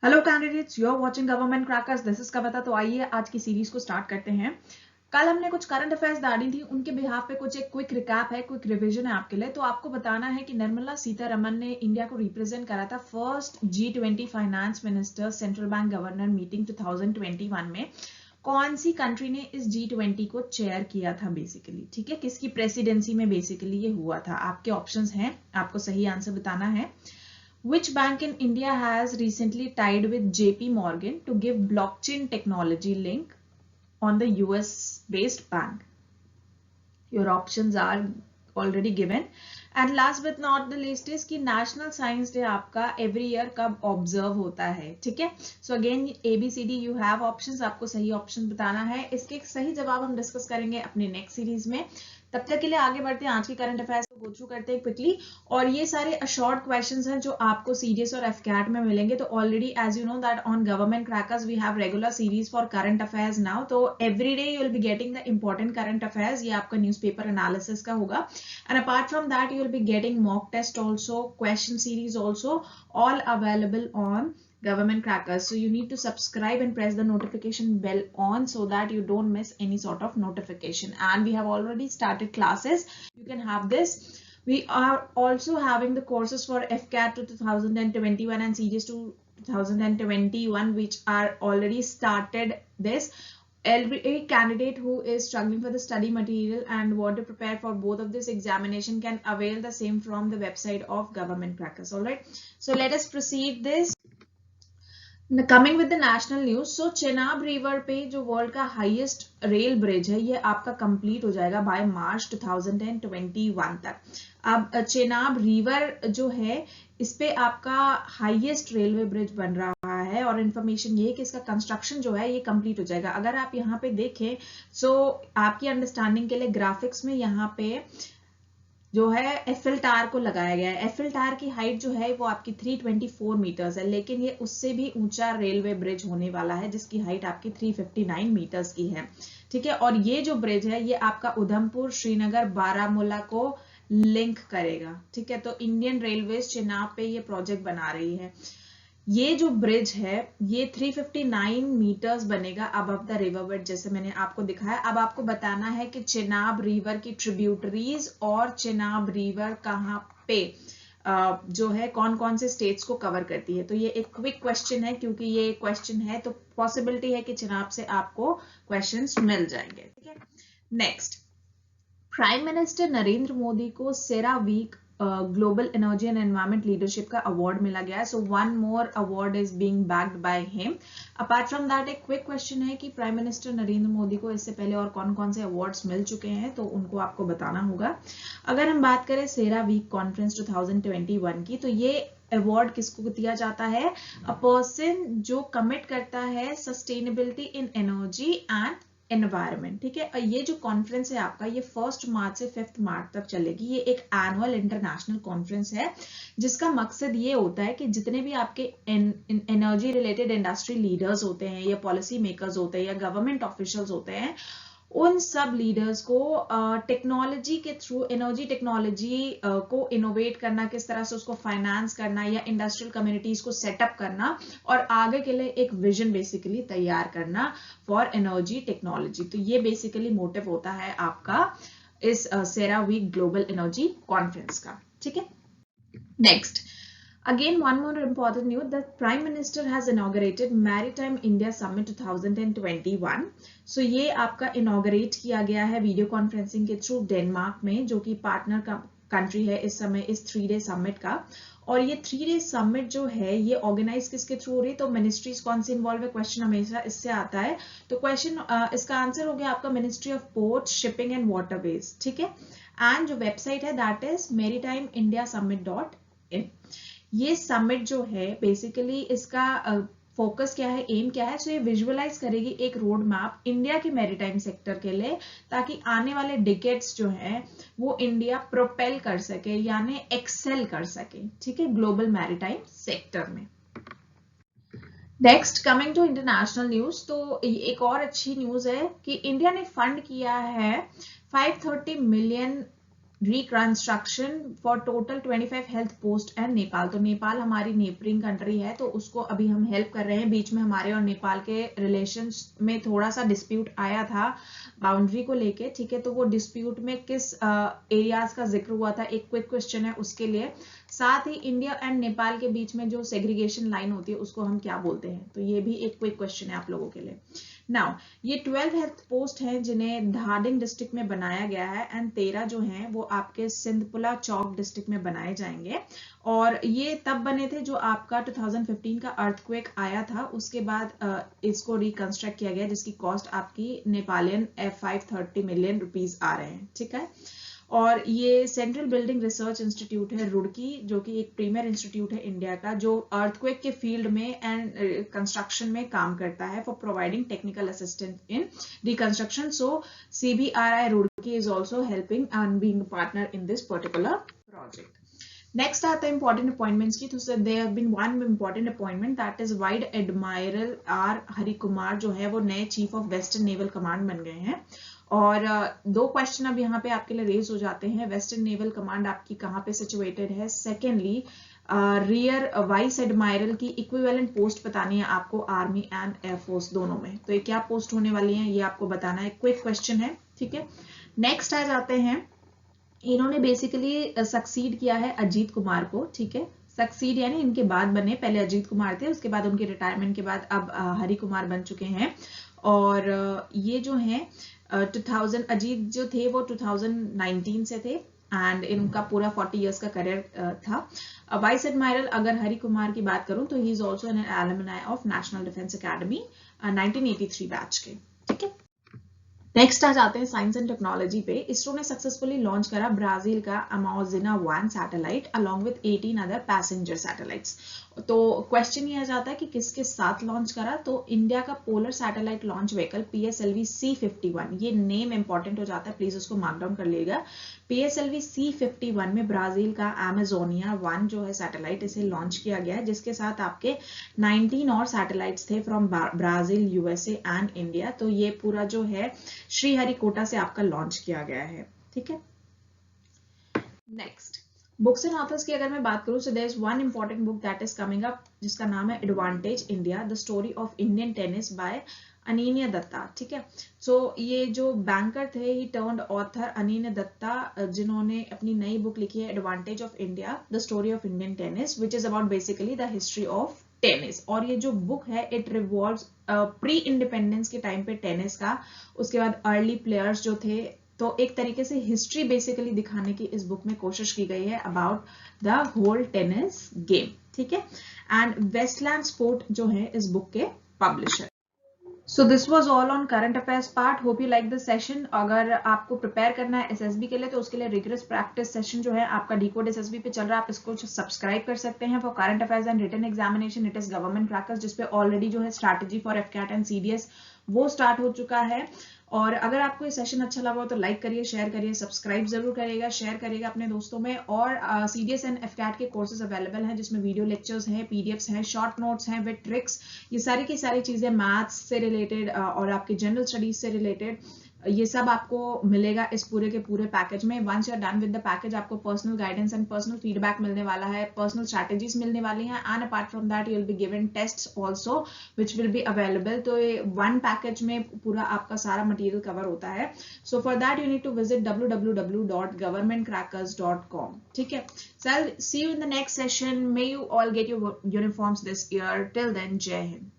Hello candidates, you are watching Government Crackers. This is Kavita. तो आइए आज की सीरीज को स्टार्ट करते हैं। कल हमने कुछ करंट अफेयर्स डाली थी, उनके बिहाफ पे कुछ एक क्विक रिकैप है, क्विक रिवीजन है आपके लिए। तो आपको बताना है कि निर्मला सीतारमन ने इंडिया को रिप्रेजेंट करा था first G20 finance minister central bank governor meeting 2021 में। कौन सी कंट्री ने इस G20 को चेयर किया था बेसिकली, ठीक है, किसकी प्रेसिडेंसी में बेसिकली ये हुआ था। आपके ऑप्शंस हैं, आपको सही आंसर बताना है। Which bank in India has recently tied with JP Morgan to give blockchain technology link on the US-based bank? Your options are already given. And last but not the least is कि National Science Day आपका every year कब observe होता है, ठीक है। So again ABCD you have options, आपको सही option बताना है। इसके सही जवाब हम डिस्कस करेंगे अपने नेक्स्ट सीरीज में। तब तक के लिए आगे बढ़ते हैं, आज की करंट अफेयर्स को गो थ्रू करते हैं क्विकली। और ये सारे अशॉर्ट क्वेश्चंस हैं जो आपको सीडीएस और एफकैट में मिलेंगे। तो already as you know that on Government Crackers we have regular series for current affairs now. तो every day you will be getting the important current affairs, ये आपका न्यूज़पेपर एनालिसिस का होगा। And apart from that you will be getting mock test also, question series also, all available on government crackers. So you need to subscribe and press the notification bell on so that you don't miss any sort of notification. And we have already started classes, you can have this. We are also having the courses for FCAT to 2021 and CGS to 2021 which are already started this. Every candidate who is struggling for the study material and want to prepare for both of this examination can avail the same from the website of government crackers. All right, so let us proceed this. Coming with the national news. So Chenab river पे जो world का highest rail bridge है ये आपका complete हो जाएगा by March 2021 तक। अब चेनाब रिवर जो है इस पे आपका हाईएस्ट रेलवे ब्रिज बन रहा है और इन्फॉर्मेशन ये है कि इसका कंस्ट्रक्शन जो है ये कंप्लीट हो जाएगा। अगर आप यहाँ पे देखें सो आपकी अंडरस्टैंडिंग के लिए ग्राफिक्स में यहाँ पे जो है एफएल टावर को लगाया गया है। एफएल टावर की हाइट जो है वो आपकी 324 मीटर्स है, लेकिन ये उससे भी ऊंचा रेलवे ब्रिज होने वाला है जिसकी हाइट आपकी 359 मीटर्स की है, ठीक है। और ये जो ब्रिज है ये आपका उधमपुर, श्रीनगर, बारामूला को लिंक करेगा, ठीक है। तो इंडियन रेलवेज चेनाब पे ये प्रोजेक्ट बना रही है। ये जो ब्रिज है ये 359 मीटर्स बनेगा अबव द रिवर बेड, जैसे मैंने आपको दिखाया। अब आपको बताना है कि चेनाब रिवर की ट्रिब्यूटरीज और चेनाब रिवर कहाँ पे जो है कौन कौन से स्टेट्स को कवर करती है। तो ये एक क्विक क्वेश्चन है, क्योंकि ये क्वेश्चन है तो पॉसिबिलिटी है कि चेनाब से आपको क्वेश्चंस मिल जाएंगे, ठीक है। Next, prime minister Narendra Modi को CERA week global energy and environment leadership का अवार्ड मिला गया है। So one more award is being backed by him. Apart from that एक क्विक क्वेश्चन है कि प्राइम मिनिस्टर नरेंद्र मोदी को इससे पहले और कौन कौन से अवार्ड्स मिल चुके हैं, तो उनको आपको बताना होगा। अगर हम बात करें सेरा वीक कॉन्फ्रेंस 2021 की, तो ये अवार्ड किसको दिया जाता है? अ पर्सन जो कमिट करता है sustainability in energy and environment, ठीक है। और ये जो कॉन्फ्रेंस है आपका ये 1 मार्च से 5 मार्च तक चलेगी। ये एक एनुअल इंटरनेशनल कॉन्फ्रेंस है जिसका मकसद ये होता है कि जितने भी आपके एनर्जी रिलेटेड इंडस्ट्री लीडर्स होते हैं या पॉलिसी मेकर्स होते हैं या गवर्नमेंट ऑफिशियल्स होते हैं, उन सब लीडर्स को टेक्नोलॉजी के थ्रू एनर्जी टेक्नोलॉजी को इनोवेट करना, किस तरह से उसको फाइनेंस करना या इंडस्ट्रियल कम्युनिटीज को सेटअप करना और आगे के लिए एक विजन बेसिकली तैयार करना फॉर एनर्जी टेक्नोलॉजी। तो ये बेसिकली मोटिव होता है आपका इस सेरा वीक ग्लोबल एनर्जी कॉन्फ्रेंस का, ठीक है। Next, again one more important news, the prime minister has inaugurated maritime india summit 2021। so ये आपका इनॉग्रेट किया गया है वीडियो कॉन्फ्रेंसिंग के थ्रू डेनमार्क में, जो कि पार्टनर का कंट्री है इस समय इस 3-डे समिट का। और ये 3-डे समिट जो है ये ऑर्गेनाइज किसके थ्रू हो रही है? तो मिनिस्ट्रीज कौन सी इन्वॉल्व है, क्वेश्चन हमेशा इससे आता है। तो क्वेश्चन इसका आंसर हो गया आपका ministry of port, shipping and waterways, ठीक है। एंड जो वेबसाइट है दैट इज maritimeIndiaSummit.in। ये समिट जो है बेसिकली इसका फोकस क्या है, एम क्या है? सो ये विजुअलाइज करेगी एक रोड मैप इंडिया के मैरीटाइम सेक्टर के लिए, ताकि आने वाले डिकेड्स जो है वो इंडिया प्रोपेल कर सके यानी एक्सेल कर सके, ठीक है, ग्लोबल मैरीटाइम सेक्टर में। Next, coming to international news, तो एक और अच्छी न्यूज है कि इंडिया ने फंड किया है $530 million reconstruction for total 25 health post and Nepal. तो नेपाल हमारी नेबरिंग कंट्री है, तो उसको अभी हम हेल्प कर रहे हैं। बीच में हमारे और नेपाल के रिलेशंस में थोड़ा सा डिस्प्यूट आया था बाउंड्री को लेके, ठीक है। तो वो डिस्प्यूट में किस एरियाज का जिक्र हुआ था, एक क्विक क्वेश्चन है उसके लिए। साथ ही इंडिया एंड नेपाल के बीच में जो सेग्रीगेशन लाइन होती है उसको हम क्या बोलते हैं, तो ये भी एक क्विक क्वेश्चन है आप लोगों के लिए। नाउ ये 12 हेल्थ पोस्ट हैं जिन्हें धादिंग डिस्ट्रिक्ट में बनाया गया है, एंड 13 जो हैं वो आपके सिंधपुला चौक डिस्ट्रिक्ट में बनाए जाएंगे। और ये तब बने थे जो आपका 2015 का अर्थक्वेक आया था, उसके बाद इसको रिकंस्ट्रक्ट किया गया, जिसकी कॉस्ट आपकी नेपालियन 530 मिलियन रुपीज आ रहे हैं, ठीक है। और ये सेंट्रल बिल्डिंग रिसर्च इंस्टीट्यूट है रुड़की, जो कि एक प्रीमियर इंस्टीट्यूट है इंडिया का, जो अर्थक्वेक के फील्ड में एंड कंस्ट्रक्शन में काम करता है for providing technical assistance in reconstruction. So CBRI Roorkee is also helping and being a partner in this particular project. Next आता है इंपॉर्टेंट अपॉइंटमेंट्स की। तो there have been one important appointment, that is vice admiral R Harikumar जो है वो नए chief of Western Naval Command बन गए हैं। और दो क्वेश्चन अब यहाँ पे आपके लिए रेज हो जाते हैं। वेस्टर्न नेवल कमांड आपकी कहाँ पे सिचुएटेड है? सेकेंडली रियर वाइस एडमायरल की इक्विवेलेंट पोस्ट बतानी है आपको आर्मी एंड एयरफोर्स दोनों में, तो ये क्या पोस्ट होने वाली है ये आपको बताना है। क्विक क्वेश्चन है, ठीक है। नेक्स्ट आ जाते हैं, इन्होंने बेसिकली सक्सीड किया है अजीत कुमार को, ठीक है। सक्सीड यानी इनके बाद बने, पहले अजीत कुमार थे, उसके बाद उनके रिटायरमेंट के बाद अब हरि कुमार बन चुके हैं। और ये जो है 2000 अजीत जो थे वो 2019 से थे, एंड इनका पूरा 40 इयर्स का करियर था। वाइस एडमायरल अगर हरि कुमार की बात करूं तो he is also an alumni of national defence academy 1983 batch के, ठीक है। नेक्स्ट आ जाते हैं साइंस एंड टेक्नोलॉजी पे। इसरो ने सक्सेसफुली लॉन्च करा ब्राजील का अमाजिना 1 satellite along with 18 other passenger satellites. तो क्वेश्चन ये आ जाता है कि किसके साथ लॉन्च करा, तो इंडिया का polar satellite launch vehicle PSLV C51, ये नेम इंपॉर्टेंट हो जाता है, प्लीज उसको मार्क डाउन कर लीजिएगा। PSLV C51 में ब्राजील का अमेजोनिया 1 जो है सैटेलाइट, इसे लॉन्च किया गया है, जिसके साथ आपके 19 और सैटेलाइट्स थे from Brazil, USA and India. तो ये पूरा जो है श्रीहरिकोटा से आपका लॉन्च किया गया है, ठीक है। नेक्स्ट बुक्स एंड ऑथर्स की अगर मैं बात करूं, so there is one important book that is coming up, जिसका नाम है Advantage India the story of Indian tennis by Anindya Dutta, ठीक है। सो ये जो बैंकर थे ही टर्न्ड ऑथर अनीन्या दत्ता, जिन्होंने अपनी नई बुक लिखी है Advantage of India the story of Indian tennis, which is about basically the history of tennis. और ये जो बुक है इट रिवॉल्व्स प्री इंडिपेंडेंस के टाइम पे टेनिस का, उसके बाद अर्ली प्लेयर्स जो थे, तो एक तरीके से हिस्ट्री बेसिकली दिखाने की इस बुक में कोशिश की गई है about the whole tennis game, ठीक है। एंड वेस्टलैंड स्पोर्ट जो है इस बुक के publisher. So this was all on current affairs part. Hope you like this session. अगर आपको प्रिपेयर करना है SSB के लिए, तो उसके लिए रिगरस प्रैक्टिस सेशन जो है आपका डिकोड SSB पे चल रहा है, आप इसको सब्सक्राइब कर सकते हैं। For current affairs and written examination it is Government Crackers, जिसपे ऑलरेडी जो है strategy for FCAT and CDS वो स्टार्ट हो चुका है। और अगर आपको ये सेशन अच्छा लगा हो तो लाइक करिए, शेयर करिए, सब्सक्राइब जरूर करिएगा, शेयर करिएगा अपने दोस्तों में। और CDS एंड FCAT के कोर्सेज अवेलेबल हैं, जिसमें वीडियो लेक्चर्स हैं, PDFs हैं, शॉर्ट नोट्स हैं विद ट्रिक्स, ये सारी की सारी चीजें मैथ्स से रिलेटेड और आपके जनरल स्टडीज से रिलेटेड, ये सब आपको मिलेगा इस पूरे के पूरे पैकेज में। Once you are done with the package, आपको personal guidance and personal feedback मिलने वाला है, पर्सनल स्ट्रैटेजीज मिलने वाली हैं, and apart from that you will be given tests also which will be available. तो ये वन पैकेज में पूरा आपका सारा मटेरियल कवर होता है। So for that you need to visit www.governmentcrackers.com, ठीक है। So I'll see you in the next session. May you all get your uniforms this year. Till then, Jai Hind.